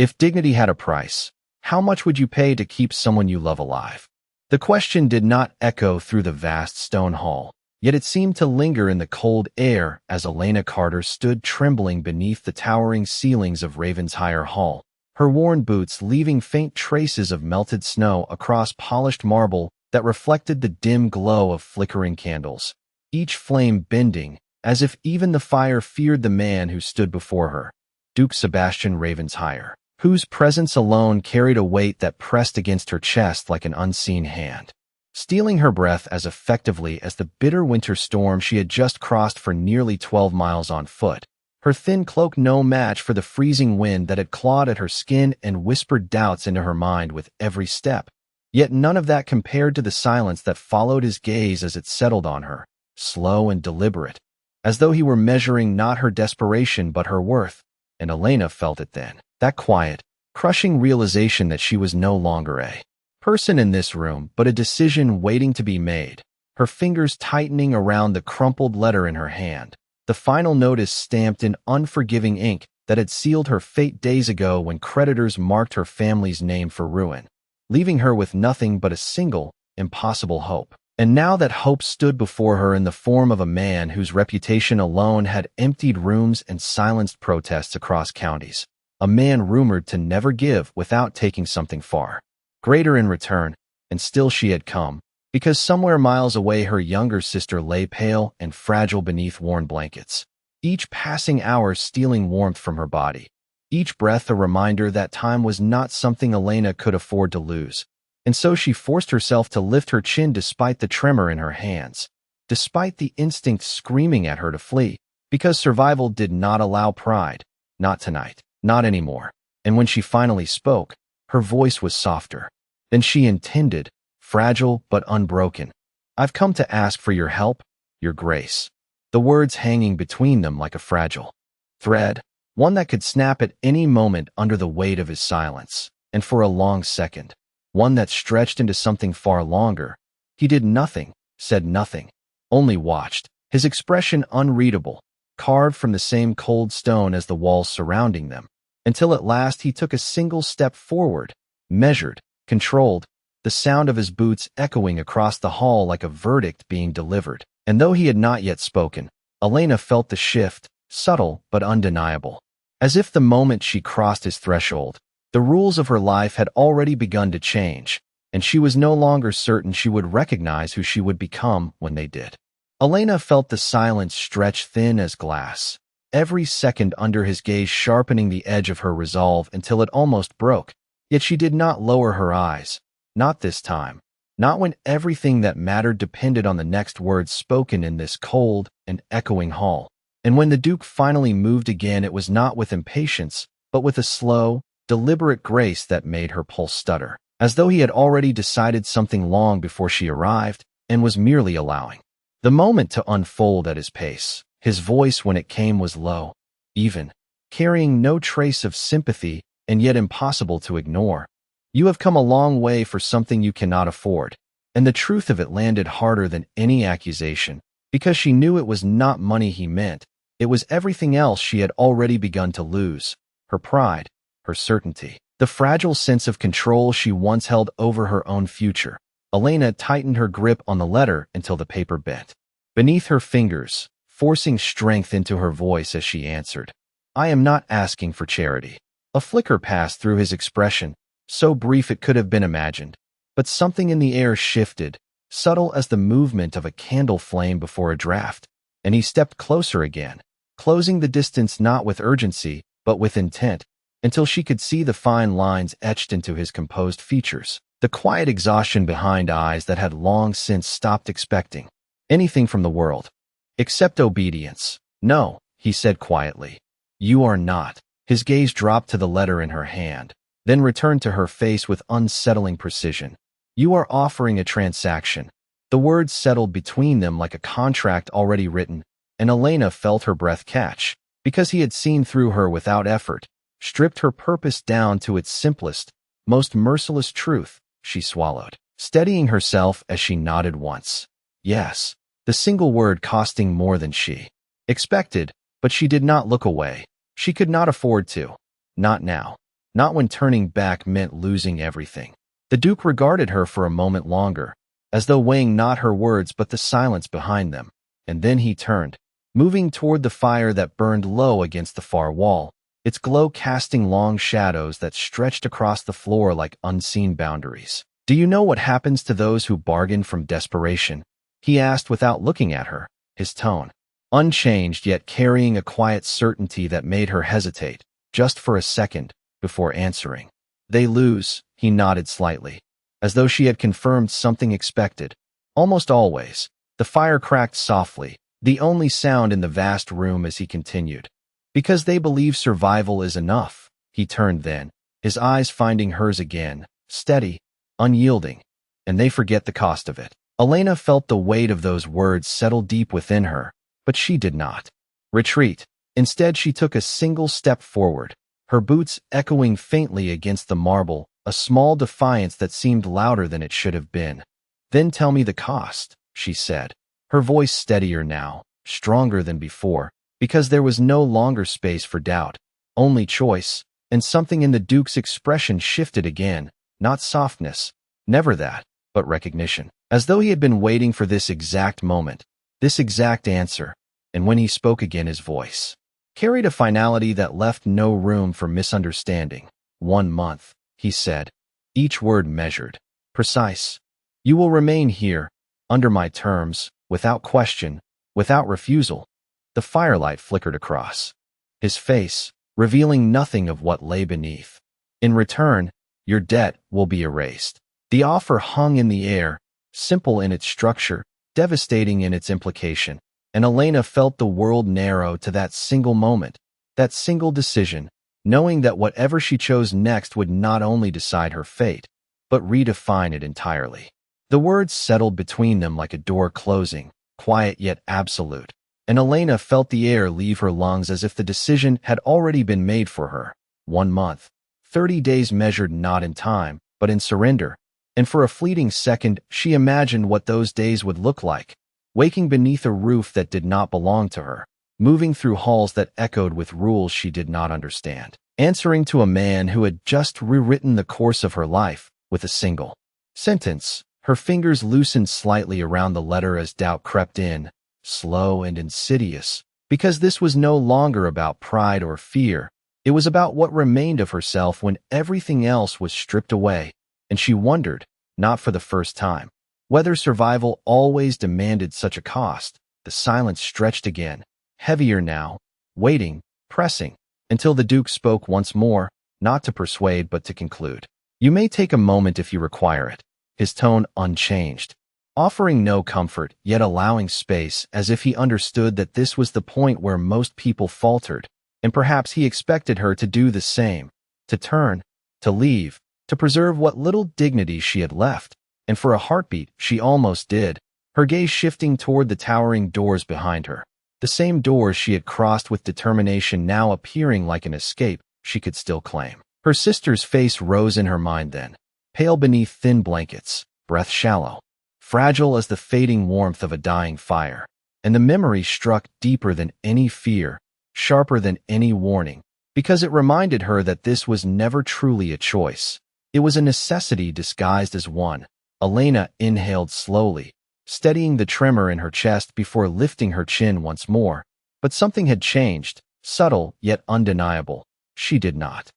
If dignity had a price, how much would you pay to keep someone you love alive? The question did not echo through the vast stone hall, yet it seemed to linger in the cold air as Elena Carter stood trembling beneath the towering ceilings of Ravensire Hall, her worn boots leaving faint traces of melted snow across polished marble that reflected the dim glow of flickering candles, each flame bending, as if even the fire feared the man who stood before her, Duke Sebastian Ravensire, whose presence alone carried a weight that pressed against her chest like an unseen hand, stealing her breath as effectively as the bitter winter storm she had just crossed for nearly 12 miles on foot, her thin cloak no match for the freezing wind that had clawed at her skin and whispered doubts into her mind with every step. Yet none of that compared to the silence that followed his gaze as it settled on her, slow and deliberate, as though he were measuring not her desperation but her worth, and Elena felt it then, that quiet, crushing realization that she was no longer a person in this room, but a decision waiting to be made, her fingers tightening around the crumpled letter in her hand, the final notice stamped in unforgiving ink that had sealed her fate days ago when creditors marked her family's name for ruin, leaving her with nothing but a single, impossible hope. And now that hope stood before her in the form of a man whose reputation alone had emptied rooms and silenced protests across counties, a man rumored to never give without taking something far greater in return, and still she had come, because somewhere miles away her younger sister lay pale and fragile beneath worn blankets, each passing hour stealing warmth from her body, each breath a reminder that time was not something Elena could afford to lose. And so she forced herself to lift her chin despite the tremor in her hands, despite the instinct screaming at her to flee, because survival did not allow pride, not tonight, not anymore. And when she finally spoke, her voice was softer than she intended, fragile but unbroken. "I've come to ask for your help, your grace." The words hanging between them like a fragile thread, one that could snap at any moment under the weight of his silence. And for a long second, one that stretched into something far longer, he did nothing, said nothing, only watched, his expression unreadable, carved from the same cold stone as the walls surrounding them, until at last he took a single step forward, measured, controlled, the sound of his boots echoing across the hall like a verdict being delivered. And though he had not yet spoken, Elena felt the shift, subtle but undeniable. As if the moment she crossed his threshold, the rules of her life had already begun to change, and she was no longer certain she would recognize who she would become when they did. Elena felt the silence stretch thin as glass, every second under his gaze sharpening the edge of her resolve until it almost broke. Yet she did not lower her eyes, not this time, not when everything that mattered depended on the next words spoken in this cold and echoing hall. And when the Duke finally moved again, it was not with impatience, but with a slow, deliberate grace that made her pulse stutter, as though he had already decided something long before she arrived and was merely allowing the moment to unfold at his pace. His voice, when it came, was low, even, carrying no trace of sympathy and yet impossible to ignore. "You have come a long way for something you cannot afford." And the truth of it landed harder than any accusation, because she knew it was not money he meant. It was everything else she had already begun to lose, her pride, her certainty, the fragile sense of control she once held over her own future. Elena tightened her grip on the letter until the paper bent beneath her fingers, forcing strength into her voice as she answered, "I am not asking for charity." A flicker passed through his expression, so brief it could have been imagined, but something in the air shifted, subtle as the movement of a candle flame before a draft, and he stepped closer again, closing the distance not with urgency, but with intent, until she could see the fine lines etched into his composed features, the quiet exhaustion behind eyes that had long since stopped expecting anything from the world, except obedience. "No," he said quietly. "You are not." His gaze dropped to the letter in her hand, then returned to her face with unsettling precision. "You are offering a transaction." The words settled between them like a contract already written, and Elena felt her breath catch, because he had seen through her without effort, stripped her purpose down to its simplest, most merciless truth. She swallowed, steadying herself as she nodded once. Yes, the single word costing more than she expected, but she did not look away. She could not afford to. Not now. not when turning back meant losing everything. The Duke regarded her for a moment longer, as though weighing not her words but the silence behind them, and then he turned, moving toward the fire that burned low against the far wall, its glow casting long shadows that stretched across the floor like unseen boundaries. "Do you know what happens to those who bargain from desperation?" he asked without looking at her, his tone unchanged yet carrying a quiet certainty that made her hesitate, just for a second, before answering. "They lose," he nodded slightly, as though she had confirmed something expected. Almost always. The fire cracked softly, the only sound in the vast room as he continued. "Because they believe survival is enough." He turned then, his eyes finding hers again, steady, unyielding, "and they forget the cost of it." Elena felt the weight of those words settle deep within her, but she did not retreat. Instead, she took a single step forward, her boots echoing faintly against the marble, a small defiance that seemed louder than it should have been. "Then tell me the cost," she said, her voice steadier now, stronger than before, because there was no longer space for doubt, only choice, and something in the Duke's expression shifted again, not softness, never that, but recognition, as though he had been waiting for this exact moment, this exact answer, and when he spoke again his voice carried a finality that left no room for misunderstanding. "1 month," he said, each word measured, precise. "You will remain here, under my terms, without question, without refusal." The firelight flickered across his face, revealing nothing of what lay beneath. "In return, your debt will be erased." The offer hung in the air, simple in its structure, devastating in its implication, and Elena felt the world narrow to that single moment, that single decision, knowing that whatever she chose next would not only decide her fate, but redefine it entirely. The words settled between them like a door closing, quiet yet absolute, and Elena felt the air leave her lungs as if the decision had already been made for her. 1 month, 30 days measured not in time, but in surrender, and for a fleeting second she imagined what those days would look like, waking beneath a roof that did not belong to her, moving through halls that echoed with rules she did not understand, answering to a man who had just rewritten the course of her life with a single sentence. Her fingers loosened slightly around the letter as doubt crept in, slow and insidious, because this was no longer about pride or fear. It was about what remained of herself when everything else was stripped away, and she wondered, not for the first time, whether survival always demanded such a cost. The silence stretched again, heavier now, waiting, pressing, until the Duke spoke once more, not to persuade but to conclude. "You may take a moment if you require it," his tone unchanged, offering no comfort, yet allowing space, as if he understood that this was the point where most people faltered, and perhaps he expected her to do the same, to turn, to leave, to preserve what little dignity she had left. And for a heartbeat, she almost did, her gaze shifting toward the towering doors behind her. The same doors she had crossed with determination now appearing like an escape she could still claim. Her sister's face rose in her mind then, pale beneath thin blankets, breath shallow, fragile as the fading warmth of a dying fire. And the memory struck deeper than any fear, sharper than any warning, because it reminded her that this was never truly a choice. It was a necessity disguised as one. Elena inhaled slowly, steadying the tremor in her chest before lifting her chin once more. But something had changed, subtle yet undeniable. She did not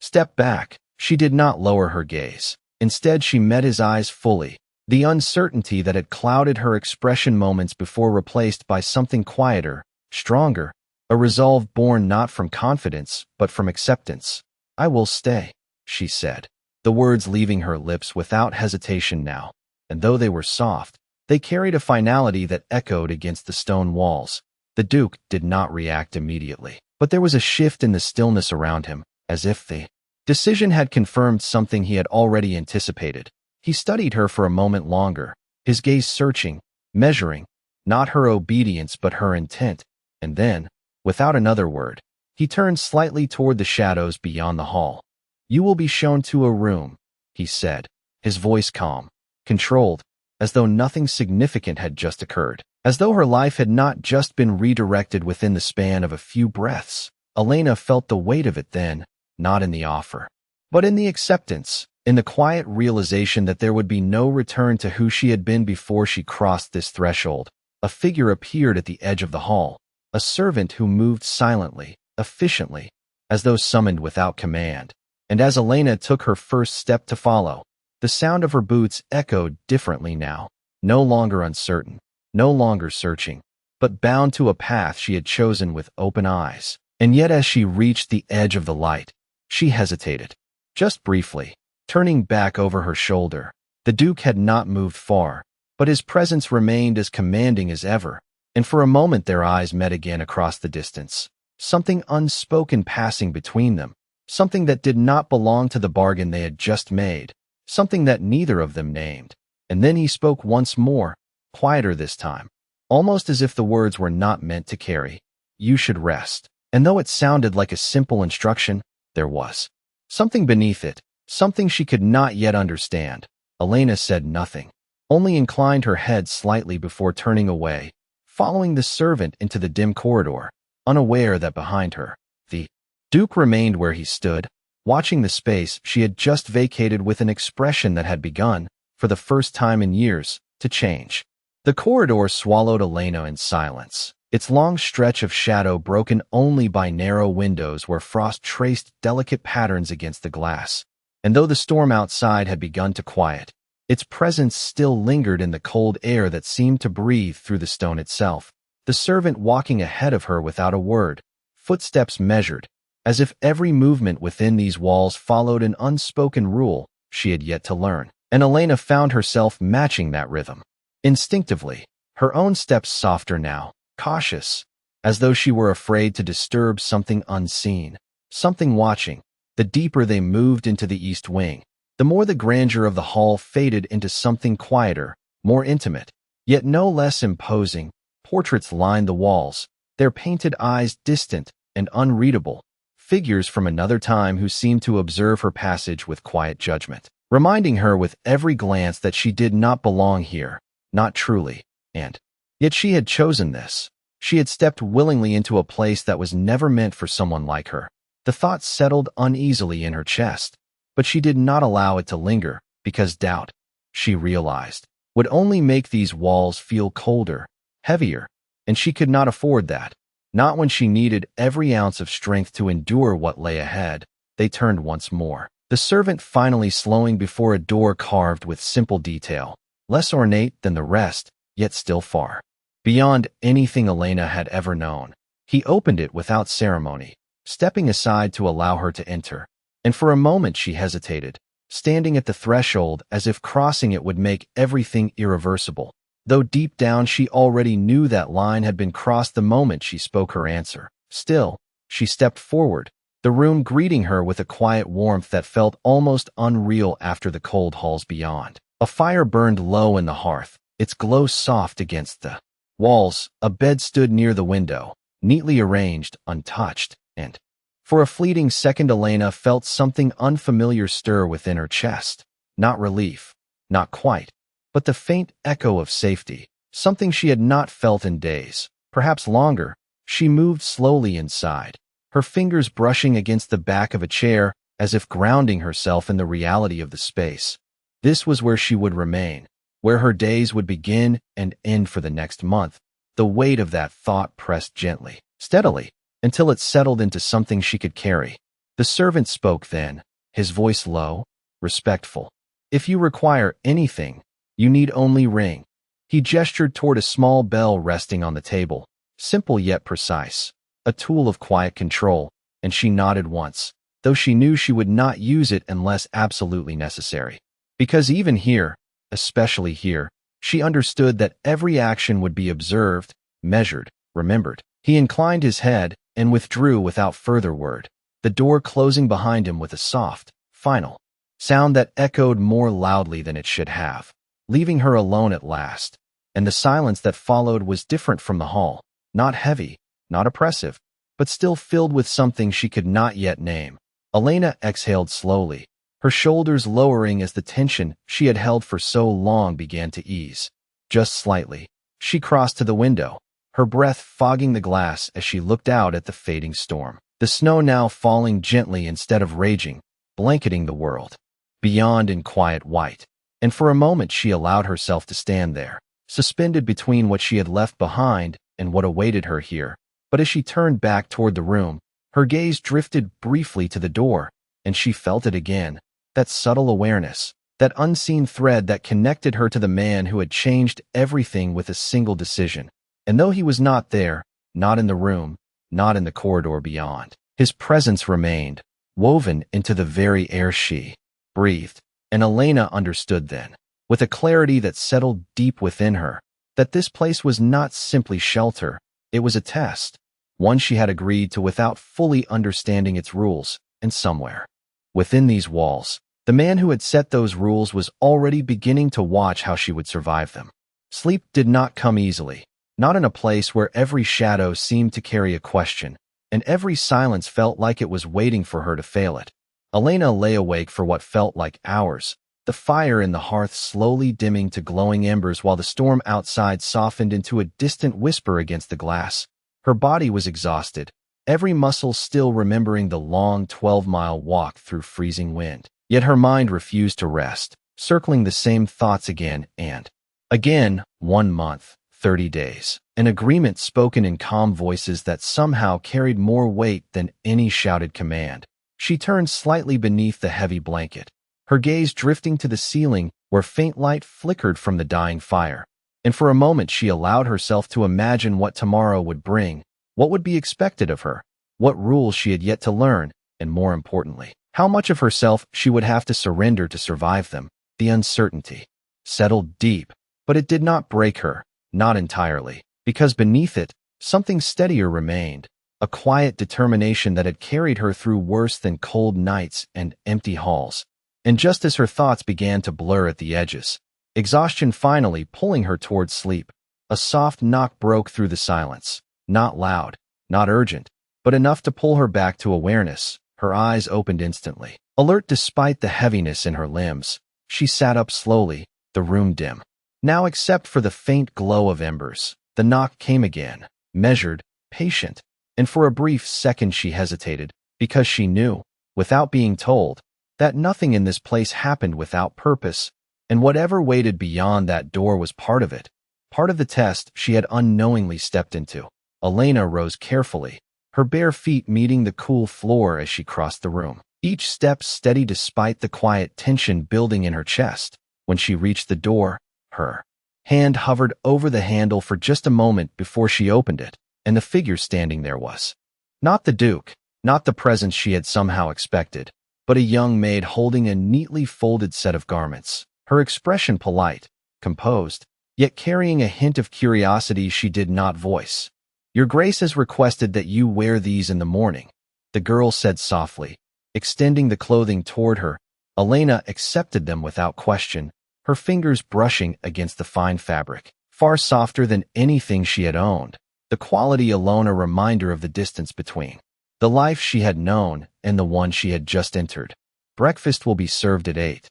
step back. She did not lower her gaze. Instead, she met his eyes fully, the uncertainty that had clouded her expression moments before replaced by something quieter, stronger, a resolve born not from confidence but from acceptance. "I will stay," she said, the words leaving her lips without hesitation now, and though they were soft, they carried a finality that echoed against the stone walls. The Duke did not react immediately, but there was a shift in the stillness around him, as if the decision had confirmed something he had already anticipated. He studied her for a moment longer, his gaze searching, measuring, not her obedience but her intent, and then, without another word, he turned slightly toward the shadows beyond the hall. "You will be shown to a room," he said, his voice calm, controlled, as though nothing significant had just occurred, as though her life had not just been redirected within the span of a few breaths. Elena felt the weight of it then, not in the offer, But in the acceptance, in the quiet realization that there would be no return to who she had been before she crossed this threshold, a figure appeared at the edge of the hall, a servant who moved silently, efficiently, as though summoned without command. And as Elena took her first step to follow, the sound of her boots echoed differently now, no longer uncertain, no longer searching, but bound to a path she had chosen with open eyes. And yet as she reached the edge of the light, she hesitated, just briefly, turning back over her shoulder. The Duke had not moved far, but his presence remained as commanding as ever, and for a moment their eyes met again across the distance, something unspoken passing between them, something that did not belong to the bargain they had just made, something that neither of them named. And then he spoke once more, quieter this time, almost as if the words were not meant to carry. "You should rest." And though it sounded like a simple instruction, there was something beneath it, something she could not yet understand. Elena said nothing, only inclined her head slightly before turning away, following the servant into the dim corridor, unaware that behind her, the Duke remained where he stood, watching the space she had just vacated with an expression that had begun, for the first time in years, to change. The corridor swallowed Elena in silence, its long stretch of shadow broken only by narrow windows where frost traced delicate patterns against the glass. And though the storm outside had begun to quiet, its presence still lingered in the cold air that seemed to breathe through the stone itself. The servant walking ahead of her without a word, footsteps measured, as if every movement within these walls followed an unspoken rule she had yet to learn. And Elena found herself matching that rhythm. Instinctively, her own steps softer now, cautious, as though she were afraid to disturb something unseen, something watching. The deeper they moved into the east wing, the more the grandeur of the hall faded into something quieter, more intimate, yet no less imposing. Portraits lined the walls, their painted eyes distant and unreadable, figures from another time who seemed to observe her passage with quiet judgment, reminding her with every glance that she did not belong here, not truly, and yet she had chosen this. She had stepped willingly into a place that was never meant for someone like her. The thought settled uneasily in her chest, but she did not allow it to linger, because doubt, she realized, would only make these walls feel colder, heavier, and she could not afford that, not when she needed every ounce of strength to endure what lay ahead. They turned once more, the servant finally slowing before a door carved with simple detail, less ornate than the rest, yet still far beyond anything Elena had ever known. He opened it without ceremony, stepping aside to allow her to enter, and for a moment she hesitated, standing at the threshold as if crossing it would make everything irreversible, though deep down she already knew that line had been crossed the moment she spoke her answer. Still, she stepped forward, the room greeting her with a quiet warmth that felt almost unreal after the cold halls beyond. A fire burned low in the hearth, its glow soft against the walls. A bed stood near the window, neatly arranged, untouched, and for a fleeting second Elena felt something unfamiliar stir within her chest. Not relief, not quite, but the faint echo of safety, something she had not felt in days, perhaps longer. She moved slowly inside, her fingers brushing against the back of a chair as if grounding herself in the reality of the space. This was where she would remain, where her days would begin and end for the next month. The weight of that thought pressed gently, steadily, until it settled into something she could carry. The servant spoke then, his voice low, respectful. "If you require anything, you need only ring." He gestured toward a small bell resting on the table, simple yet precise, a tool of quiet control, and she nodded once, though she knew she would not use it unless absolutely necessary. Because even here, especially here, she understood that every action would be observed, measured, remembered. He inclined his head and withdrew without further word, the door closing behind him with a soft, final sound that echoed more loudly than it should have, leaving her alone at last. And the silence that followed was different from the hall, not heavy, not oppressive, but still filled with something she could not yet name. Elena exhaled slowly, her shoulders lowering as the tension she had held for so long began to ease. Just slightly, she crossed to the window, her breath fogging the glass as she looked out at the fading storm. The snow now falling gently instead of raging, blanketing the world, beyond in quiet white. And for a moment she allowed herself to stand there, suspended between what she had left behind and what awaited her here. But as she turned back toward the room, her gaze drifted briefly to the door, and she felt it again, that subtle awareness, that unseen thread that connected her to the man who had changed everything with a single decision. And though he was not there, not in the room, not in the corridor beyond, his presence remained, woven into the very air she breathed. And Elena understood then, with a clarity that settled deep within her, that this place was not simply shelter, it was a test, one she had agreed to without fully understanding its rules, and somewhere within these walls, the man who had set those rules was already beginning to watch how she would survive them. Sleep did not come easily, not in a place where every shadow seemed to carry a question, and every silence felt like it was waiting for her to fail it. Elena lay awake for what felt like hours, the fire in the hearth slowly dimming to glowing embers while the storm outside softened into a distant whisper against the glass. Her body was exhausted, every muscle still remembering the long 12-mile walk through freezing wind. Yet her mind refused to rest, circling the same thoughts again and again. 1 month, 30 days. An agreement spoken in calm voices that somehow carried more weight than any shouted command. She turned slightly beneath the heavy blanket, her gaze drifting to the ceiling where faint light flickered from the dying fire. And for a moment she allowed herself to imagine what tomorrow would bring, what would be expected of her, what rules she had yet to learn, and more importantly, how much of herself she would have to surrender to survive them. The uncertainty settled deep, but it did not break her, not entirely, because beneath it, something steadier remained, a quiet determination that had carried her through worse than cold nights and empty halls. And just as her thoughts began to blur at the edges, exhaustion finally pulling her towards sleep, a soft knock broke through the silence, not loud, not urgent, but enough to pull her back to awareness. Her eyes opened instantly. Alert despite the heaviness in her limbs, she sat up slowly, the room dim, now except for the faint glow of embers. The knock came again, measured, patient, and for a brief second she hesitated, because she knew, without being told, that nothing in this place happened without purpose, and whatever waited beyond that door was part of it, part of the test she had unknowingly stepped into. Elena rose carefully, her bare feet meeting the cool floor as she crossed the room, each step steady despite the quiet tension building in her chest. When she reached the door, her hand hovered over the handle for just a moment before she opened it, and the figure standing there was not the Duke, not the presence she had somehow expected, but a young maid holding a neatly folded set of garments, her expression polite, composed, yet carrying a hint of curiosity she did not voice. "Your Grace has requested that you wear these in the morning," the girl said softly, extending the clothing toward her. Elena accepted them without question, her fingers brushing against the fine fabric, far softer than anything she had owned, the quality alone a reminder of the distance between the life she had known and the one she had just entered. "Breakfast will be served at 8.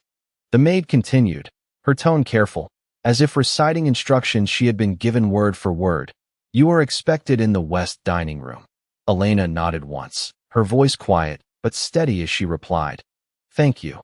The maid continued, her tone careful, as if reciting instructions she had been given word for word. "You are expected in the west dining room." Elena nodded once, her voice quiet but steady as she replied, "Thank you."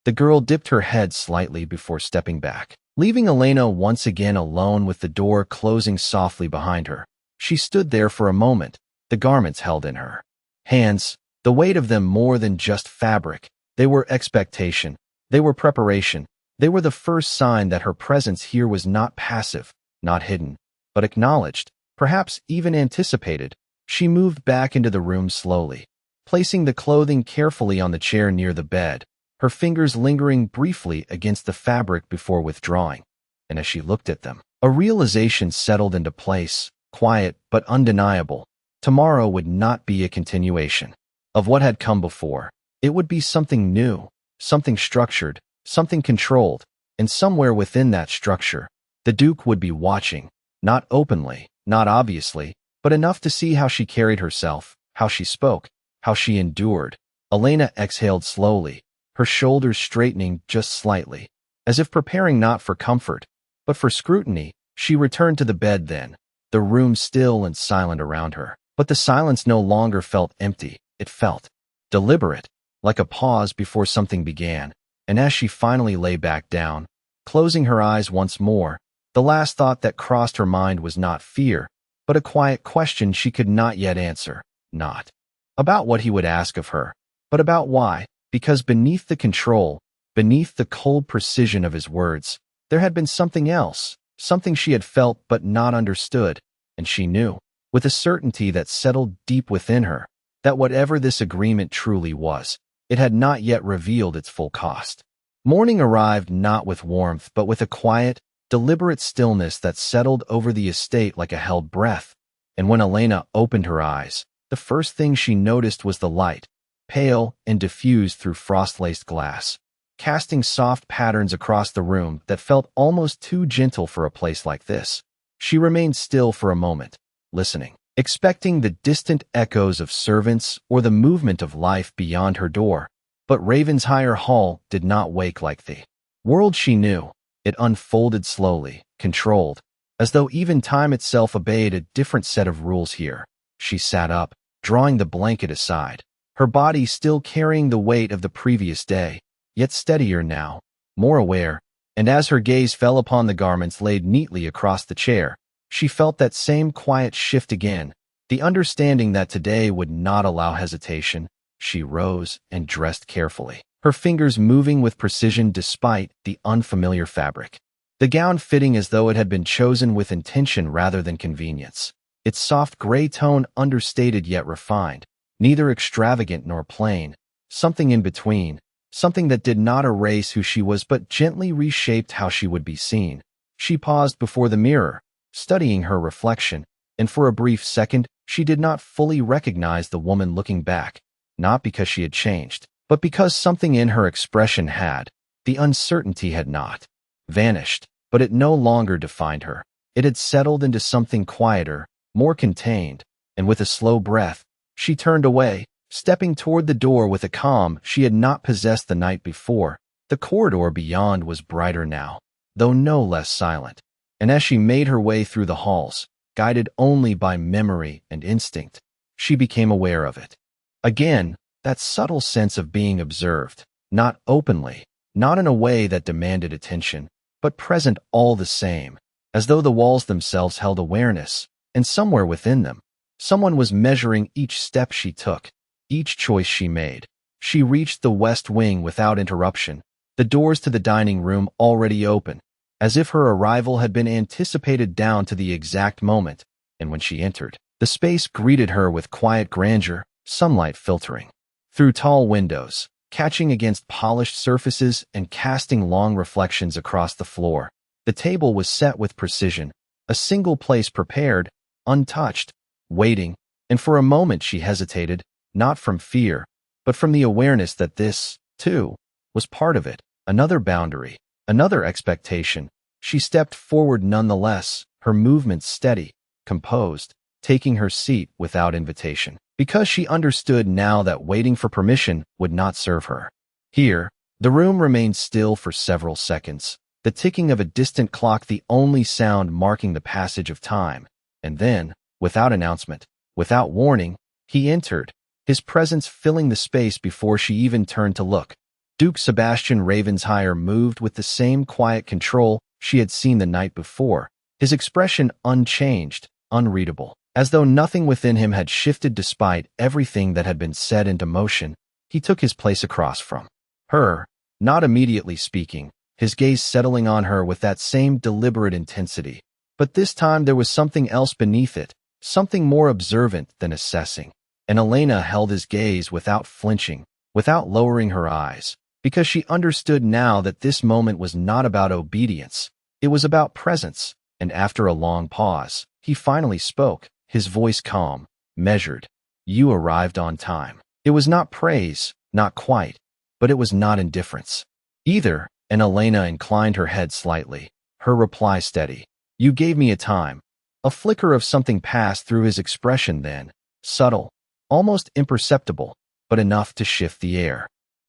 The girl dipped her head slightly before stepping back, leaving Elena once again alone with the door closing softly behind her. She stood there for a moment, the garments held in her hands, the weight of them more than just fabric. They were expectation, they were preparation, they were the first sign that her presence here was not passive, not hidden, but acknowledged, perhaps even anticipated. She moved back into the room slowly, placing the clothing carefully on the chair near the bed, her fingers lingering briefly against the fabric before withdrawing. And as she looked at them, a realization settled into place, quiet but undeniable. Tomorrow would not be a continuation of what had come before. It would be something new, something structured, something controlled, and somewhere within that structure, the Duke would be watching, not openly, not obviously, but enough to see how she carried herself, how she spoke, how she endured. Elena exhaled slowly, her shoulders straightening just slightly, as if preparing not for comfort, but for scrutiny. She returned to the bed then, the room still and silent around her. But the silence no longer felt empty, it felt deliberate. like a pause before something began, and as she finally lay back down, closing her eyes once more, the last thought that crossed her mind was not fear, but a quiet question she could not yet answer. Not about what he would ask of her, but about why, because beneath the control, beneath the cold precision of his words, there had been something else, something she had felt but not understood, and she knew, with a certainty that settled deep within her, that whatever this agreement truly was, it had not yet revealed its full cost. Morning arrived not with warmth but with a quiet, deliberate stillness that settled over the estate like a held breath, and when Elena opened her eyes, the first thing she noticed was the light, pale and diffused through frost-laced glass, casting soft patterns across the room that felt almost too gentle for a place like this. She remained still for a moment, listening, expecting the distant echoes of servants or the movement of life beyond her door, but Ravensshire Hall did not wake like the world she knew. It unfolded slowly, controlled, as though even time itself obeyed a different set of rules here. She sat up, drawing the blanket aside, her body still carrying the weight of the previous day, yet steadier now, more aware, and as her gaze fell upon the garments laid neatly across the chair, she felt that same quiet shift again, the understanding that today would not allow hesitation. She rose and dressed carefully, her fingers moving with precision despite the unfamiliar fabric. The gown fitting as though it had been chosen with intention rather than convenience. Its soft gray tone understated yet refined, neither extravagant nor plain, something in between, something that did not erase who she was but gently reshaped how she would be seen. She paused before the mirror, studying her reflection, and for a brief second she did not fully recognize the woman looking back, not because she had changed, but because something in her expression had. The uncertainty had not vanished, but it no longer defined her. It had settled into something quieter, more contained, and with a slow breath, she turned away, stepping toward the door with a calm she had not possessed the night before. The corridor beyond was brighter now, though no less silent, and as she made her way through the halls, guided only by memory and instinct, she became aware of it. Again, that subtle sense of being observed, not openly, not in a way that demanded attention, but present all the same, as though the walls themselves held awareness, and somewhere within them, someone was measuring each step she took, each choice she made. She reached the west wing without interruption, the doors to the dining room already open, as if her arrival had been anticipated down to the exact moment, and when she entered, the space greeted her with quiet grandeur, sunlight filtering through tall windows, catching against polished surfaces and casting long reflections across the floor. The table was set with precision, a single place prepared, untouched, waiting, and for a moment she hesitated, not from fear, but from the awareness that this, too, was part of it, another boundary, another expectation. She stepped forward nonetheless, her movements steady, composed, taking her seat without invitation, because she understood now that waiting for permission would not serve her. Here, the room remained still for several seconds, the ticking of a distant clock the only sound marking the passage of time, and then, without announcement, without warning, he entered, his presence filling the space before she even turned to look. Duke Sebastian Ravensshire moved with the same quiet control she had seen the night before, his expression unchanged, unreadable, as though nothing within him had shifted despite everything that had been set into motion. He took his place across from her, not immediately speaking, his gaze settling on her with that same deliberate intensity. But this time there was something else beneath it, something more observant than assessing. And Elena held his gaze without flinching, without lowering her eyes, because she understood now that this moment was not about obedience. It was about presence, and after a long pause, he finally spoke, his voice calm, measured. "You arrived on time." It was not praise, not quite, but it was not indifference either, and Elena inclined her head slightly, her reply steady. "You gave me a time." A flicker of something passed through his expression then, subtle, almost imperceptible, but enough to shift the air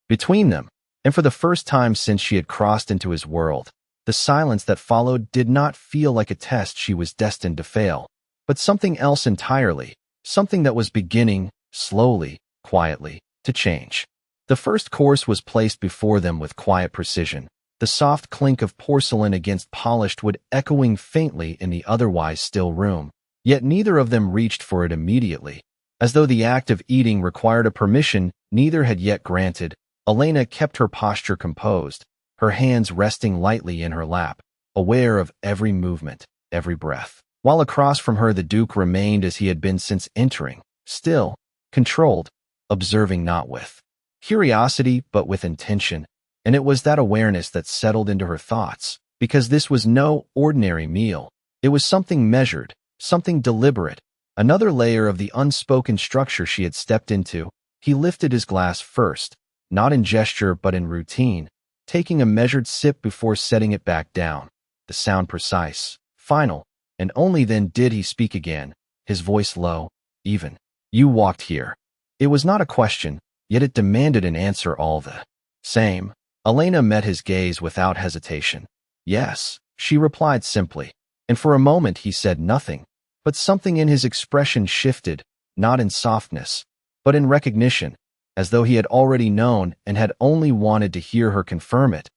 between them, and for the first time since she had crossed into his world, the silence that followed did not feel like a test she was destined to fail, but something else entirely, something that was beginning, slowly, quietly, to change. The first course was placed before them with quiet precision, the soft clink of porcelain against polished wood echoing faintly in the otherwise still room. Yet neither of them reached for it immediately. As though the act of eating required a permission neither had yet granted, Elena kept her posture composed, her hands resting lightly in her lap, aware of every movement, every breath. While across from her the Duke remained as he had been since entering, still, controlled, observing not with curiosity but with intention, and it was that awareness that settled into her thoughts, because this was no ordinary meal. It was something measured, something deliberate, another layer of the unspoken structure she had stepped into. He lifted his glass first, not in gesture but in routine, taking a measured sip before setting it back down, the sound precise, final, and only then did he speak again, his voice low, even. "You walked here." It was not a question, yet it demanded an answer all the same. Elena met his gaze without hesitation. "Yes," she replied simply, and for a moment he said nothing, but something in his expression shifted, not in softness, but in recognition, as though he had already known and had only wanted to hear her confirm it.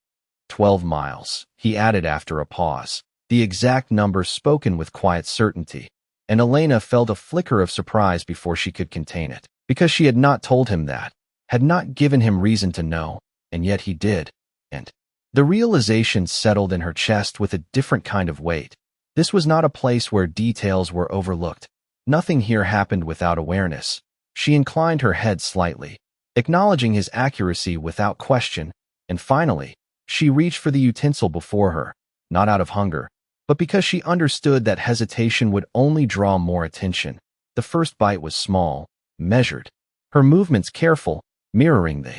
12 miles, he added after a pause, the exact number spoken with quiet certainty, and Elena felt a flicker of surprise before she could contain it, because she had not told him that, had not given him reason to know, and yet he did, and the realization settled in her chest with a different kind of weight. This was not a place where details were overlooked. Nothing here happened without awareness. She inclined her head slightly, acknowledging his accuracy without question, and finally, she reached for the utensil before her, not out of hunger, but because she understood that hesitation would only draw more attention. The first bite was small, measured, her movements careful, mirroring the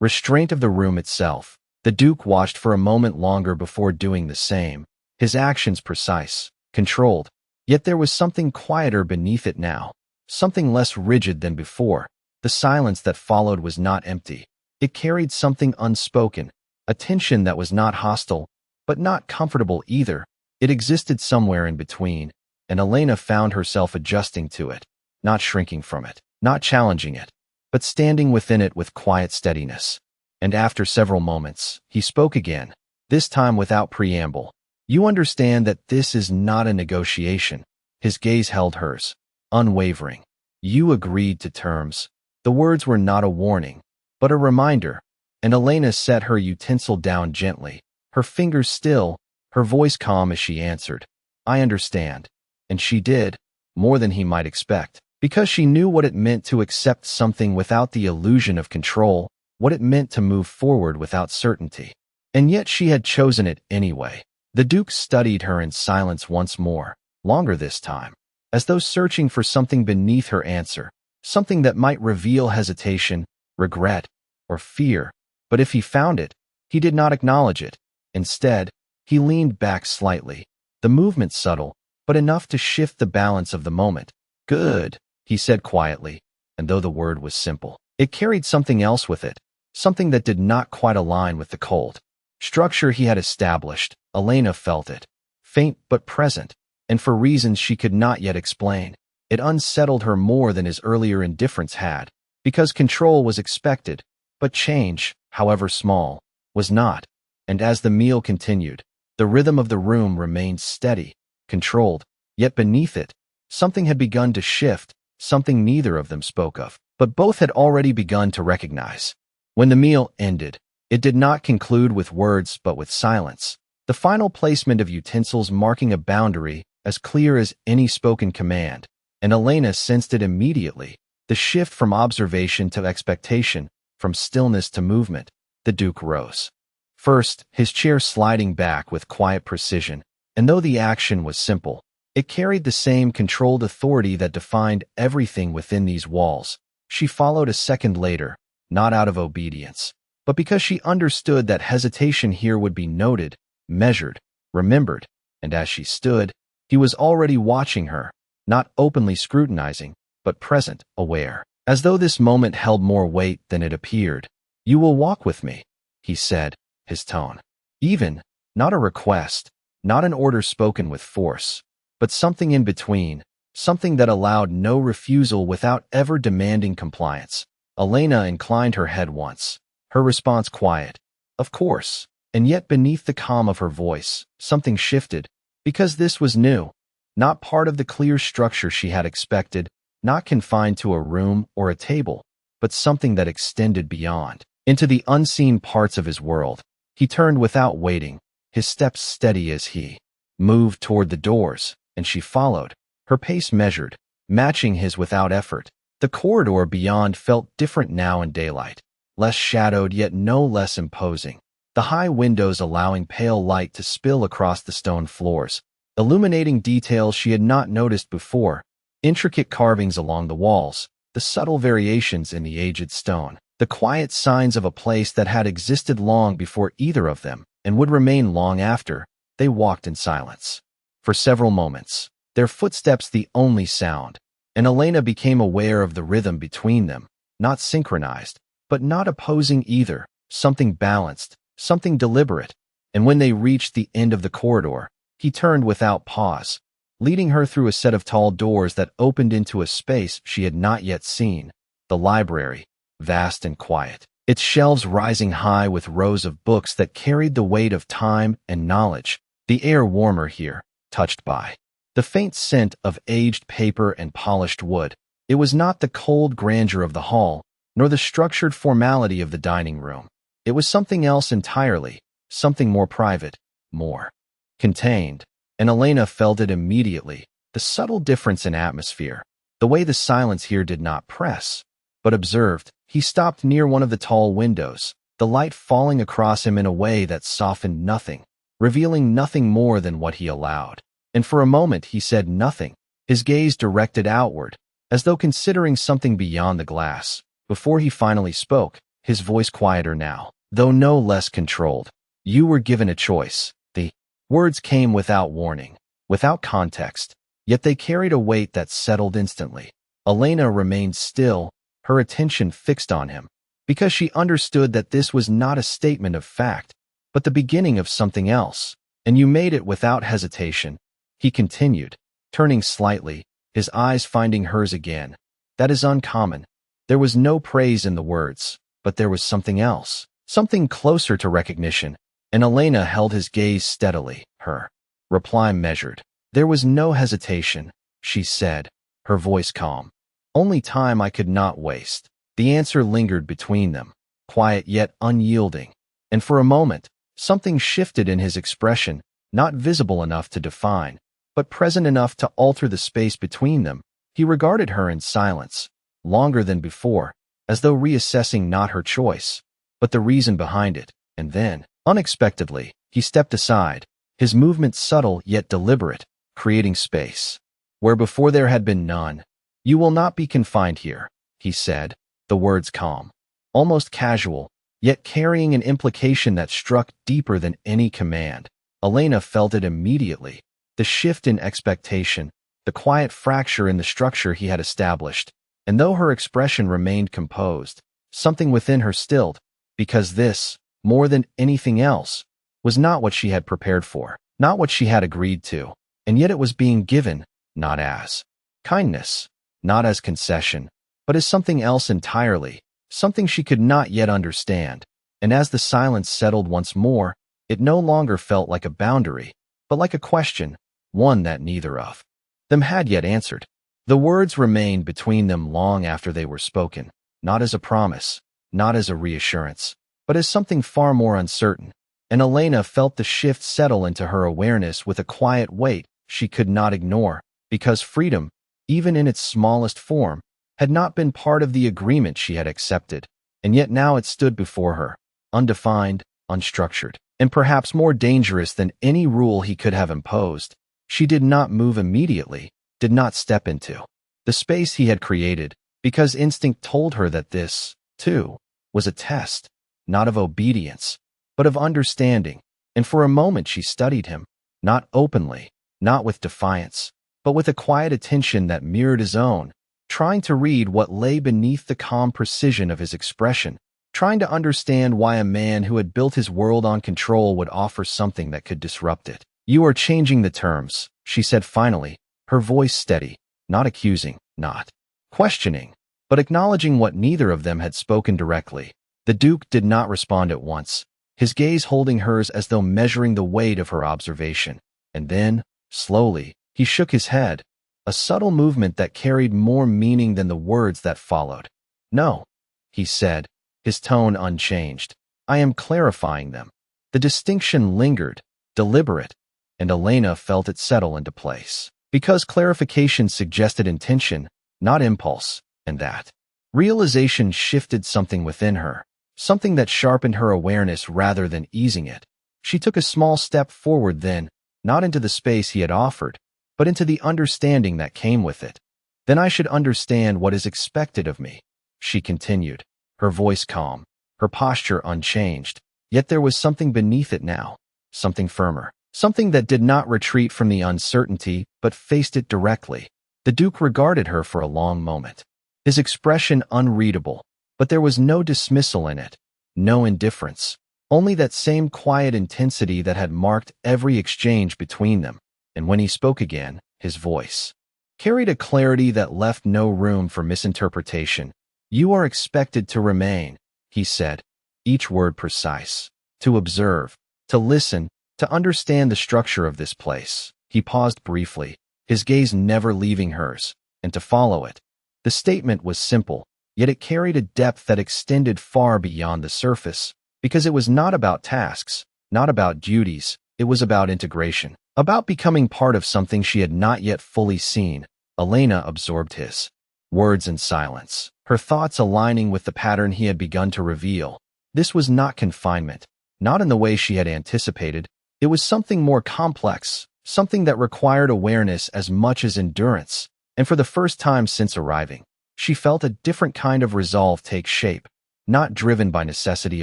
restraint of the room itself. The Duke watched for a moment longer before doing the same, his actions precise, controlled, yet there was something quieter beneath it now, something less rigid than before. The silence that followed was not empty. It carried something unspoken, a tension that was not hostile, but not comfortable either. It existed somewhere in between, and Elena found herself adjusting to it, not shrinking from it, not challenging it, but standing within it with quiet steadiness. And after several moments, he spoke again, this time without preamble. "You understand that this is not a negotiation." His gaze held hers, unwavering. "You agreed to terms." The words were not a warning, but a reminder, and Elena set her utensil down gently, her fingers still, her voice calm as she answered, "I understand." And she did, more than he might expect, because she knew what it meant to accept something without the illusion of control, what it meant to move forward without certainty. And yet she had chosen it anyway. The Duke studied her in silence once more, longer this time, as though searching for something beneath her answer, something that might reveal hesitation, regret, or fear. But if he found it, he did not acknowledge it. Instead, he leaned back slightly, the movement subtle, but enough to shift the balance of the moment. "Good," he said quietly, and though the word was simple, it carried something else with it, something that did not quite align with the cold structure he had established. Elena felt it, faint but present, and for reasons she could not yet explain. It unsettled her more than his earlier indifference had, because control was expected, but change, however small, was not. And as the meal continued, the rhythm of the room remained steady, controlled, yet beneath it, something had begun to shift, something neither of them spoke of, but both had already begun to recognize. When the meal ended, it did not conclude with words but with silence, the final placement of utensils marking a boundary as clear as any spoken command, and Elena sensed it immediately, the shift from observation to expectation, from stillness to movement. The Duke rose. First, his chair sliding back with quiet precision, and though the action was simple, it carried the same controlled authority that defined everything within these walls. She followed a second later, not out of obedience, but because she understood that hesitation here would be noted, measured, remembered, and as she stood, he was already watching her, not openly scrutinizing, but present, aware, as though this moment held more weight than it appeared. "You will walk with me," he said, his tone even, not a request, not an order spoken with force, but something in between, something that allowed no refusal without ever demanding compliance. Elena inclined her head once, her response quiet. Of course. And yet beneath the calm of her voice, something shifted, because this was new, not part of the clear structure she had expected, not confined to a room or a table, but something that extended beyond, into the unseen parts of his world. He turned without waiting, his steps steady as he moved toward the doors, and she followed, her pace measured, matching his without effort. The corridor beyond felt different now in daylight, less shadowed yet no less imposing. The high windows allowing pale light to spill across the stone floors, illuminating details she had not noticed before, intricate carvings along the walls, the subtle variations in the aged stone, the quiet signs of a place that had existed long before either of them, and would remain long after. They walked in silence. For several moments, their footsteps the only sound, and Elena became aware of the rhythm between them, not synchronized, but not opposing either, something balanced, something deliberate. And when they reached the end of the corridor, he turned without pause, leading her through a set of tall doors that opened into a space she had not yet seen, the library, vast and quiet, its shelves rising high with rows of books that carried the weight of time and knowledge, the air warmer here, touched by the faint scent of aged paper and polished wood. It was not the cold grandeur of the hall, nor the structured formality of the dining room. It was something else entirely, something more private, more contained, and Elena felt it immediately, the subtle difference in atmosphere, the way the silence here did not press, but observed. He stopped near one of the tall windows, the light falling across him in a way that softened nothing, revealing nothing more than what he allowed. And for a moment he said nothing, his gaze directed outward, as though considering something beyond the glass. Before he finally spoke, his voice quieter now, though no less controlled. You were given a choice. The words came without warning, without context, yet they carried a weight that settled instantly. Elena remained still, her attention fixed on him, because she understood that this was not a statement of fact, but the beginning of something else. And you made it without hesitation, he continued, turning slightly, his eyes finding hers again. That is uncommon. There was no praise in the words, but there was something else, something closer to recognition, and Elena held his gaze steadily, her reply measured. There was no hesitation, she said, her voice calm. Only time I could not waste. The answer lingered between them, quiet yet unyielding, and for a moment, something shifted in his expression, not visible enough to define, but present enough to alter the space between them. He regarded her in silence, longer than before, as though reassessing not her choice, but the reason behind it, and then, unexpectedly, he stepped aside, his movement subtle yet deliberate, creating space where before there had been none. You will not be confined here, he said, the words calm, almost casual, yet carrying an implication that struck deeper than any command. Elena felt it immediately, the shift in expectation, the quiet fracture in the structure he had established, and though her expression remained composed, something within her stilled, because this, more than anything else, was not what she had prepared for, not what she had agreed to, and yet it was being given, not as kindness, not as concession, but as something else entirely, something she could not yet understand. And as the silence settled once more, it no longer felt like a boundary, but like a question, one that neither of them had yet answered. The words remained between them long after they were spoken, not as a promise, not as a reassurance, but as something far more uncertain. And Elena felt the shift settle into her awareness with a quiet weight she could not ignore, because freedom, even in its smallest form, had not been part of the agreement she had accepted, and yet now it stood before her, undefined, unstructured, and perhaps more dangerous than any rule he could have imposed. She did not move immediately, did not step into the space he had created, because instinct told her that this, too, was a test, not of obedience, but of understanding. And for a moment she studied him, not openly, not with defiance, but with a quiet attention that mirrored his own, trying to read what lay beneath the calm precision of his expression, trying to understand why a man who had built his world on control would offer something that could disrupt it. You are changing the terms, she said finally, her voice steady, not accusing, not questioning, but acknowledging what neither of them had spoken directly. The Duke did not respond at once, his gaze holding hers as though measuring the weight of her observation. And then, slowly, he shook his head, a subtle movement that carried more meaning than the words that followed. "No," he said, his tone unchanged. "I am clarifying them." The distinction lingered, deliberate, and Elena felt it settle into place. Because clarification suggested intention, not impulse, and that realization shifted something within her, something that sharpened her awareness rather than easing it. She took a small step forward then, not into the space he had offered, but into the understanding that came with it. "Then I should understand what is expected of me," she continued, her voice calm, her posture unchanged. Yet there was something beneath it now, something firmer, something that did not retreat from the uncertainty but faced it directly. The Duke regarded her for a long moment, his expression unreadable, but there was no dismissal in it, no indifference, only that same quiet intensity that had marked every exchange between them. And when he spoke again, his voice carried a clarity that left no room for misinterpretation. "You are expected to remain," he said, each word precise, "to observe, to listen, to understand the structure of this place." He paused briefly, his gaze never leaving hers, and to follow it. The statement was simple, yet it carried a depth that extended far beyond the surface, because it was not about tasks, not about duties, it was about integration. About becoming part of something she had not yet fully seen. Elena absorbed his words in silence, her thoughts aligning with the pattern he had begun to reveal. This was not confinement, not in the way she had anticipated. It was something more complex, something that required awareness as much as endurance. And for the first time since arriving, she felt a different kind of resolve take shape, not driven by necessity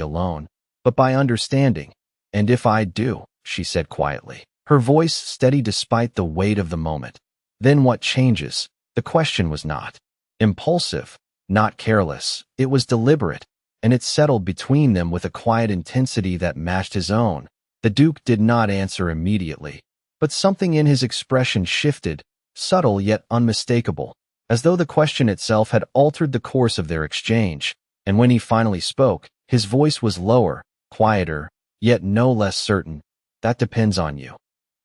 alone, but by understanding. "And if I do," she said quietly, her voice steady despite the weight of the moment. "Then what changes?" The question was not impulsive, not careless. It was deliberate, and it settled between them with a quiet intensity that matched his own. The Duke did not answer immediately, but something in his expression shifted, subtle yet unmistakable, as though the question itself had altered the course of their exchange. And when he finally spoke, his voice was lower, quieter, yet no less certain. "That depends on you."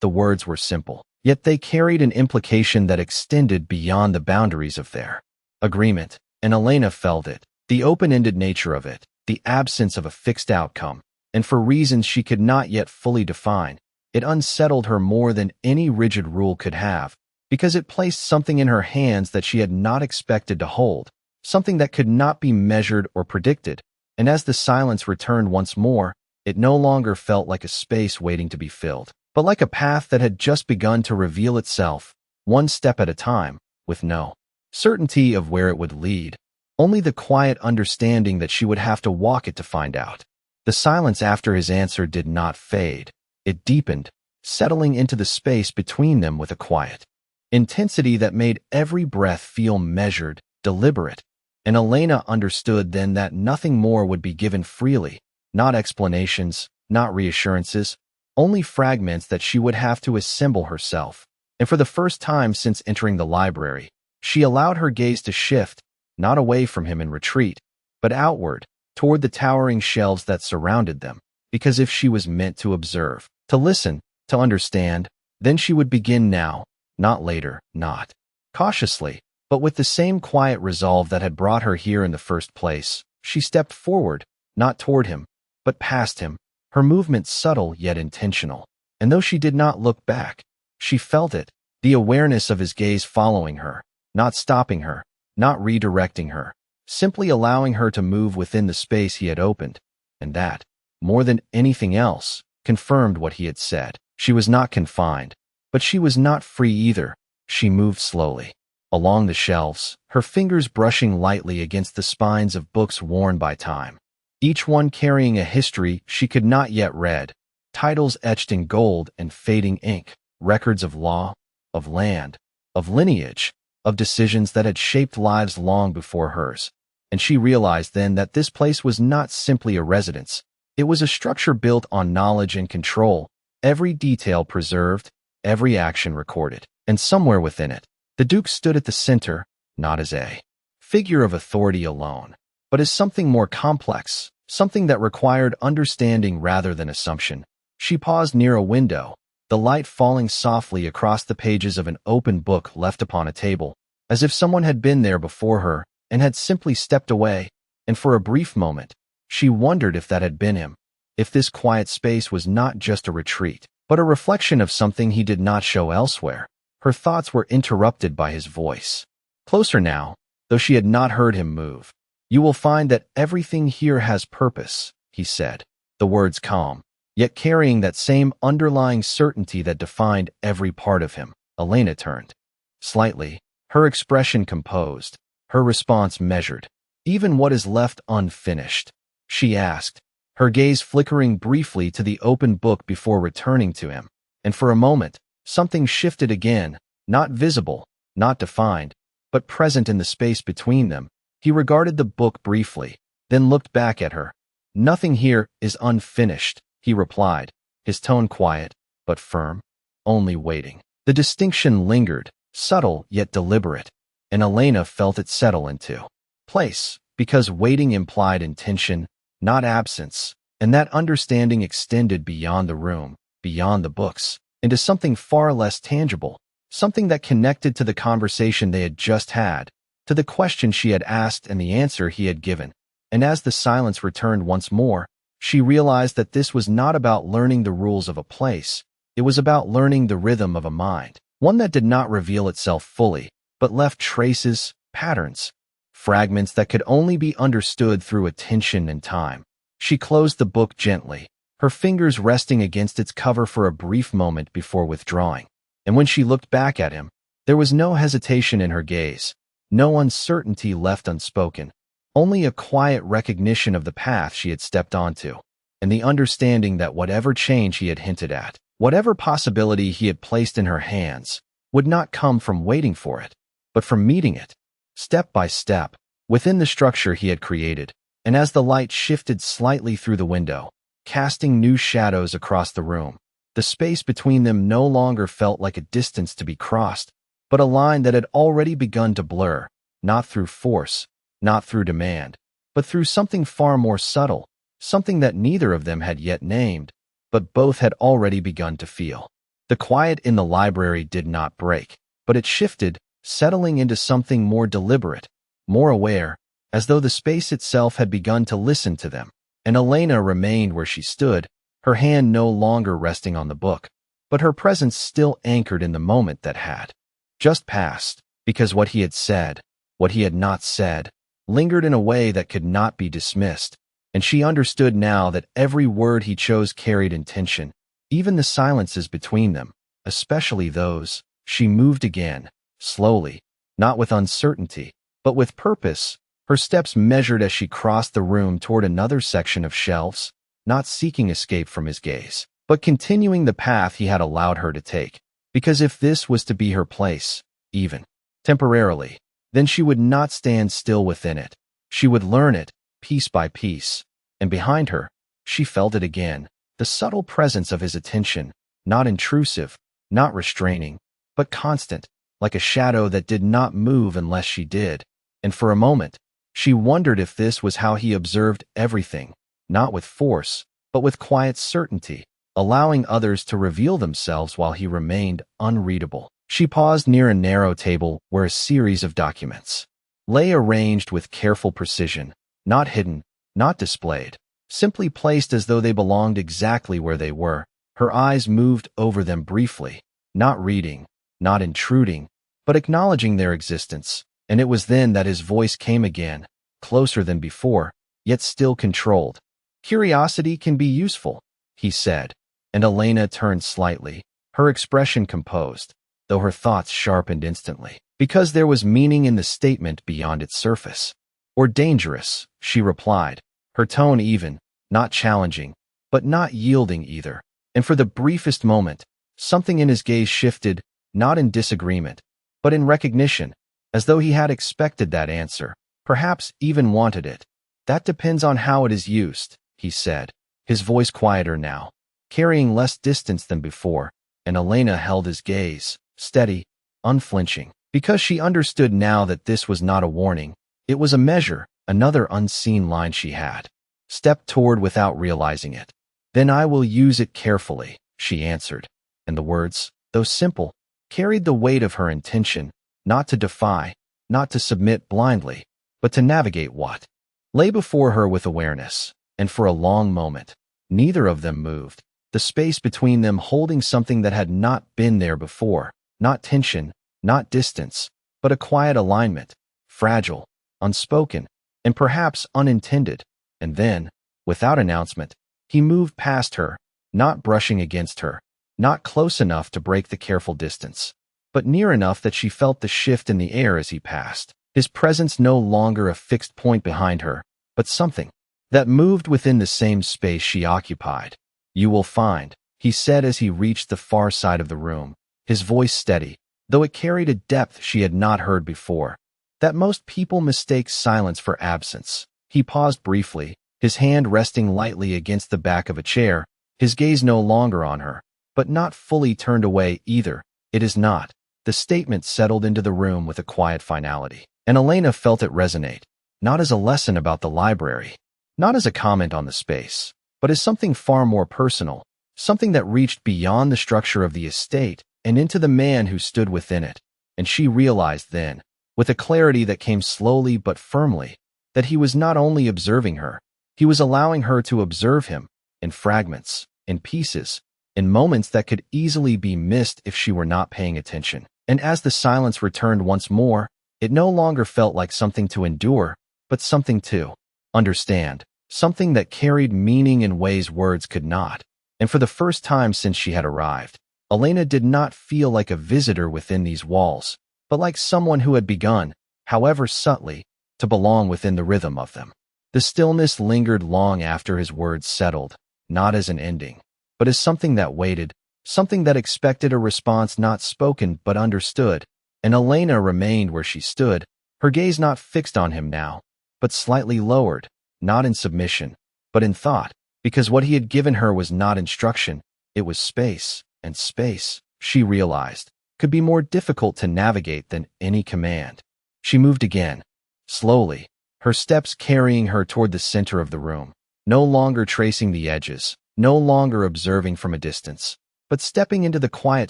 The words were simple, yet they carried an implication that extended beyond the boundaries of their agreement, and Elena felt it, the open-ended nature of it, the absence of a fixed outcome, and for reasons she could not yet fully define. It unsettled her more than any rigid rule could have, because it placed something in her hands that she had not expected to hold, something that could not be measured or predicted. And as the silence returned once more, it no longer felt like a space waiting to be filled, but like a path that had just begun to reveal itself, one step at a time, with no certainty of where it would lead, only the quiet understanding that she would have to walk it to find out. The silence after his answer did not fade. It deepened, settling into the space between them with a quiet intensity that made every breath feel measured, deliberate. And Elena understood then that nothing more would be given freely, not explanations, not reassurances, only fragments that she would have to assemble herself. And for the first time since entering the library, she allowed her gaze to shift, not away from him in retreat, but outward, toward the towering shelves that surrounded them, because if she was meant to observe, to listen, to understand, then she would begin now, not later, not cautiously, but with the same quiet resolve that had brought her here in the first place. She stepped forward, not toward him, but past him, her movement subtle yet intentional. And though she did not look back, she felt it, the awareness of his gaze following her, not stopping her, not redirecting her, simply allowing her to move within the space he had opened. And that, more than anything else, confirmed what he had said. She was not confined, but she was not free either. She moved slowly along the shelves, her fingers brushing lightly against the spines of books worn by time, each one carrying a history she could not yet read, titles etched in gold and fading ink, records of law, of land, of lineage, of decisions that had shaped lives long before hers. And she realized then that this place was not simply a residence. It was a structure built on knowledge and control, every detail preserved, every action recorded. And somewhere within it, the Duke stood at the center, not as a figure of authority alone, but as something more complex, something that required understanding rather than assumption. She paused near a window, the light falling softly across the pages of an open book left upon a table, as if someone had been there before her and had simply stepped away, and for a brief moment, she wondered if that had been him, if this quiet space was not just a retreat, but a reflection of something he did not show elsewhere. Her thoughts were interrupted by his voice. Closer now, though she had not heard him move. "You will find that everything here has purpose," he said, the words calm, yet carrying that same underlying certainty that defined every part of him. Elena turned slightly, her expression composed, her response measured. "Even what is left unfinished?" she asked, her gaze flickering briefly to the open book before returning to him. And for a moment, something shifted again, not visible, not defined, but present in the space between them. He regarded the book briefly, then looked back at her. "Nothing here is unfinished," he replied, his tone quiet, but firm. "Only waiting." The distinction lingered, subtle yet deliberate, and Elena felt it settle into place, because waiting implied intention, not absence, and that understanding extended beyond the room, beyond the books, into something far less tangible, something that connected to the conversation they had just had, to the question she had asked and the answer he had given. And as the silence returned once more, she realized that this was not about learning the rules of a place, it was about learning the rhythm of a mind, one that did not reveal itself fully, but left traces, patterns, fragments that could only be understood through attention and time. She closed the book gently, her fingers resting against its cover for a brief moment before withdrawing. And when she looked back at him, there was no hesitation in her gaze, no uncertainty left unspoken, only a quiet recognition of the path she had stepped onto, and the understanding that whatever change he had hinted at, whatever possibility he had placed in her hands, would not come from waiting for it, but from meeting it, step by step, within the structure he had created. And as the light shifted slightly through the window, casting new shadows across the room, the space between them no longer felt like a distance to be crossed, but a line that had already begun to blur, not through force, not through demand, but through something far more subtle, something that neither of them had yet named, but both had already begun to feel. The quiet in the library did not break, but it shifted, settling into something more deliberate, more aware, as though the space itself had begun to listen to them. And Elena remained where she stood, her hand no longer resting on the book, but her presence still anchored in the moment that had just passed, because what he had said, what he had not said, lingered in a way that could not be dismissed, and she understood now that every word he chose carried intention, even the silences between them, especially those. She moved again, slowly, not with uncertainty, but with purpose, her steps measured as she crossed the room toward another section of shelves, not seeking escape from his gaze, but continuing the path he had allowed her to take. Because if this was to be her place, even temporarily, then she would not stand still within it. She would learn it, piece by piece. And behind her, she felt it again, the subtle presence of his attention, not intrusive, not restraining, but constant, like a shadow that did not move unless she did. And for a moment, she wondered if this was how he observed everything, not with force, but with quiet certainty, allowing others to reveal themselves while he remained unreadable. She paused near a narrow table where a series of documents lay arranged with careful precision, not hidden, not displayed, simply placed as though they belonged exactly where they were. Her eyes moved over them briefly, not reading, not intruding, but acknowledging their existence. And it was then that his voice came again, closer than before, yet still controlled. "Curiosity can be useful," he said, and Elena turned slightly, her expression composed, though her thoughts sharpened instantly, because there was meaning in the statement beyond its surface. "Or dangerous," she replied, her tone even, not challenging, but not yielding either. And for the briefest moment, something in his gaze shifted, not in disagreement, but in recognition, as though he had expected that answer, perhaps even wanted it. "That depends on how it is used," he said, his voice quieter now, carrying less distance than before, and Elena held his gaze, steady, unflinching, because she understood now that this was not a warning, It was a measure, another unseen line she had stepped toward without realizing it. "Then I will use it carefully," she answered, and the words, though simple, carried the weight of her intention, not to defy, not to submit blindly, but to navigate what lay before her with awareness. And for a long moment, neither of them moved, the space between them holding something that had not been there before, not tension, not distance, but a quiet alignment, fragile, unspoken, and perhaps unintended. And then, without announcement, he moved past her, not brushing against her, not close enough to break the careful distance, but near enough that she felt the shift in the air as he passed. His presence no longer a fixed point behind her, but something that moved within the same space she occupied. "You will find," he said as he reached the far side of the room, his voice steady, though it carried a depth she had not heard before, "that most people mistake silence for absence." He paused briefly, his hand resting lightly against the back of a chair, his gaze no longer on her, but not fully turned away either. "It is not." The statement settled into the room with a quiet finality, and Elena felt it resonate, not as a lesson about the library, not as a comment on the space, but as something far more personal, something that reached beyond the structure of the estate and into the man who stood within it. And she realized then, with a clarity that came slowly but firmly, that he was not only observing her, he was allowing her to observe him, in fragments, in pieces, in moments that could easily be missed if she were not paying attention. And as the silence returned once more, it no longer felt like something to endure, but something to understand, something that carried meaning in ways words could not. And for the first time since she had arrived, Elena did not feel like a visitor within these walls, but like someone who had begun, however subtly, to belong within the rhythm of them. The stillness lingered long after his words settled, not as an ending, but as something that waited, something that expected a response not spoken but understood. And Elena remained where she stood, her gaze not fixed on him now, but slightly lowered, not in submission, but in thought, because what he had given her was not instruction, it was space, and space, she realized, could be more difficult to navigate than any command. She moved again, slowly, her steps carrying her toward the center of the room, no longer tracing the edges, no longer observing from a distance, but stepping into the quiet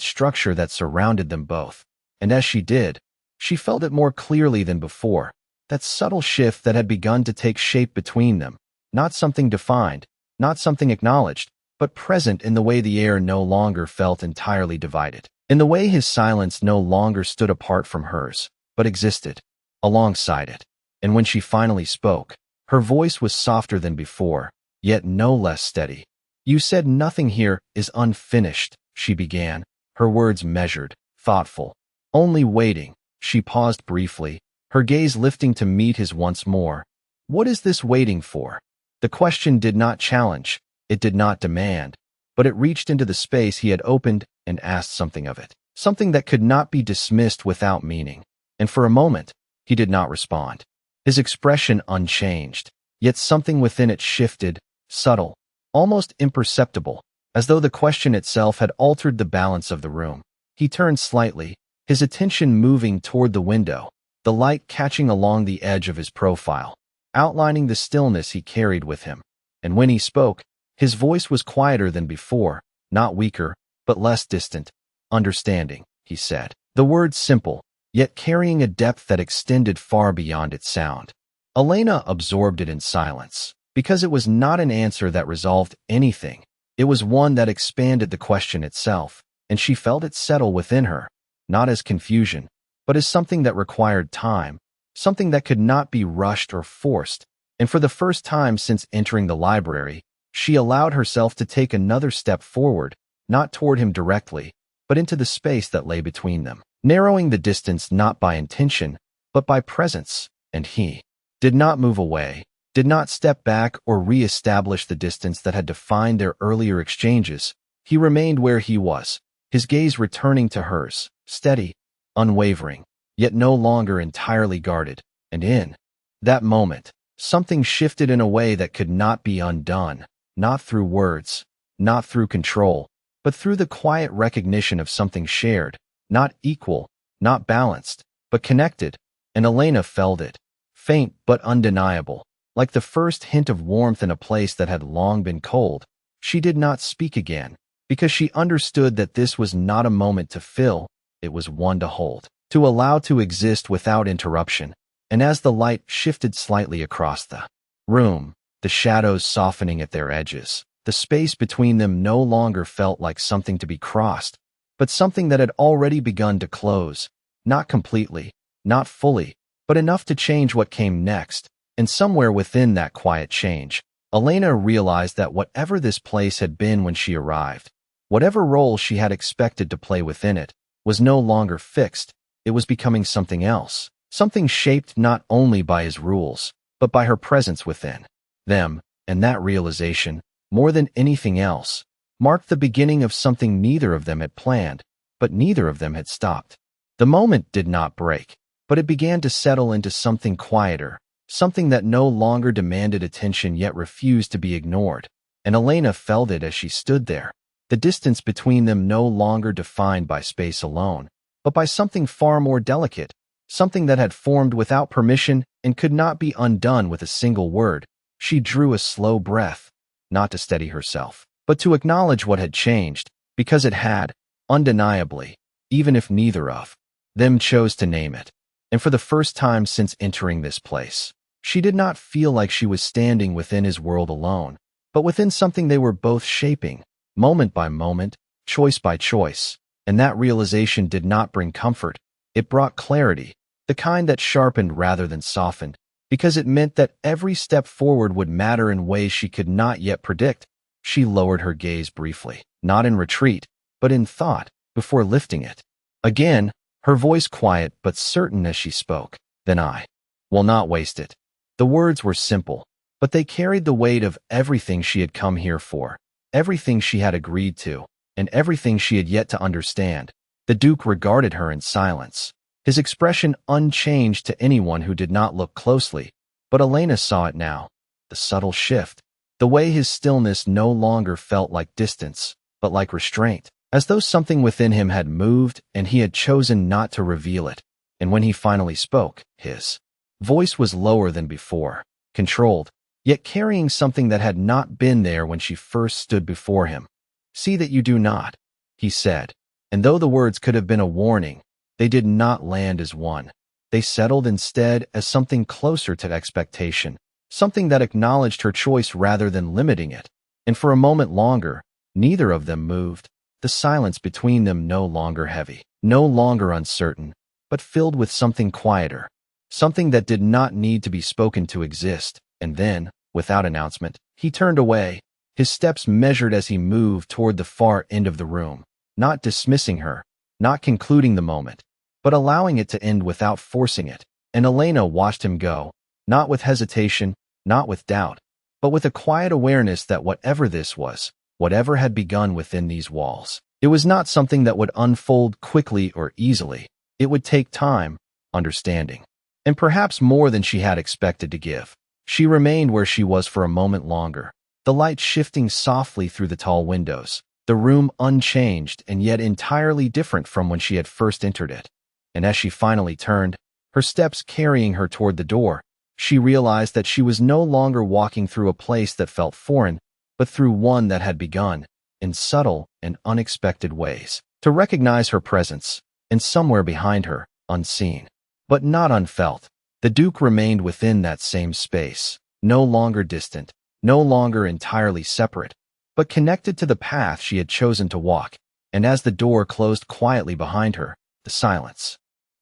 structure that surrounded them both. And as she did, she felt it more clearly than before, that subtle shift that had begun to take shape between them, not something defined, not something acknowledged, but present in the way the air no longer felt entirely divided, in the way his silence no longer stood apart from hers, but existed alongside it. And when she finally spoke, her voice was softer than before, yet no less steady. "You said nothing here is unfinished," she began, her words measured, thoughtful. "Only waiting." She paused briefly, her gaze lifting to meet his once more. "What is this waiting for?" The question did not challenge, it did not demand, but it reached into the space he had opened and asked something of it, something that could not be dismissed without meaning. And for a moment, he did not respond, his expression unchanged, yet something within it shifted, subtle, almost imperceptible, as though the question itself had altered the balance of the room. He turned slightly, his attention moving toward the window, the light catching along the edge of his profile, outlining the stillness he carried with him. And when he spoke, his voice was quieter than before, not weaker, but less distant. "Understanding," he said, the words simple, yet carrying a depth that extended far beyond its sound. Elena absorbed it in silence, because it was not an answer that resolved anything. It was one that expanded the question itself, and she felt it settle within her, not as confusion, but as something that required time, something that could not be rushed or forced. And for the first time since entering the library, she allowed herself to take another step forward, not toward him directly, but into the space that lay between them, narrowing the distance not by intention, but by presence. And he did not move away, did not step back or re-establish the distance that had defined their earlier exchanges. He remained where he was, his gaze returning to hers, steady, unwavering, yet no longer entirely guarded. And in that moment, something shifted in a way that could not be undone, not through words, not through control, but through the quiet recognition of something shared, not equal, not balanced, but connected. And Elena felt it, faint but undeniable, like the first hint of warmth in a place that had long been cold. She did not speak again, because she understood that this was not a moment to fill, it was one to hold, to allow to exist without interruption. And as the light shifted slightly across the room, the shadows softening at their edges, the space between them no longer felt like something to be crossed, but something that had already begun to close, not completely, not fully, but enough to change what came next. And somewhere within that quiet change, Elena realized that whatever this place had been when she arrived, whatever role she had expected to play within it, was no longer fixed. It was becoming something else, something shaped not only by his rules, but by her presence within them. And that realization, more than anything else, marked the beginning of something neither of them had planned, but neither of them had stopped. The moment did not break, but it began to settle into something quieter, something that no longer demanded attention yet refused to be ignored. And Elena felt it as she stood there, the distance between them no longer defined by space alone, but by something far more delicate, something that had formed without permission and could not be undone with a single word. She drew a slow breath, not to steady herself, but to acknowledge what had changed, because it had, undeniably, even if neither of them chose to name it. And for the first time since entering this place, she did not feel like she was standing within his world alone, but within something they were both shaping, moment by moment, choice by choice. And that realization did not bring comfort. It brought clarity, the kind that sharpened rather than softened, because it meant that every step forward would matter in ways she could not yet predict. She lowered her gaze briefly, not in retreat, but in thought, before lifting it again, her voice quiet but certain as she spoke. Then I will not waste it. The words were simple, but they carried the weight of everything she had come here for, everything she had agreed to, and everything she had yet to understand. The Duke regarded her in silence, his expression unchanged to anyone who did not look closely. But Elena saw it now, the subtle shift, the way his stillness no longer felt like distance, but like restraint, as though something within him had moved and he had chosen not to reveal it. And when he finally spoke, his voice was lower than before, controlled, yet carrying something that had not been there when she first stood before him. "See that you do not," he said, and though the words could have been a warning, they did not land as one. They settled instead as something closer to expectation, something that acknowledged her choice rather than limiting it. And for a moment longer, neither of them moved, the silence between them no longer heavy, no longer uncertain, but filled with something quieter, something that did not need to be spoken to exist. And then, without announcement, he turned away, his steps measured as he moved toward the far end of the room, not dismissing her, not concluding the moment, but allowing it to end without forcing it. And Elena watched him go, not with hesitation, not with doubt, but with a quiet awareness that whatever this was, whatever had begun within these walls, it was not something that would unfold quickly or easily. It would take time, understanding, and perhaps more than she had expected to give. She remained where she was for a moment longer, the light shifting softly through the tall windows, the room unchanged and yet entirely different from when she had first entered it. And as she finally turned, her steps carrying her toward the door, she realized that she was no longer walking through a place that felt foreign, but through one that had begun, in subtle and unexpected ways, to recognize her presence. And somewhere behind her, unseen, but not unfelt, the Duke remained within that same space, no longer distant, no longer entirely separate, but connected to the path she had chosen to walk. And as the door closed quietly behind her, the silence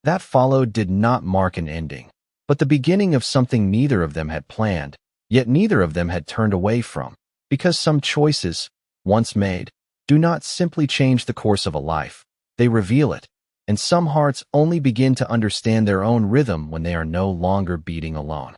that followed did not mark an ending, but the beginning of something neither of them had planned, yet neither of them had turned away from, because some choices, once made, do not simply change the course of a life, they reveal it. And some hearts only begin to understand their own rhythm when they are no longer beating alone.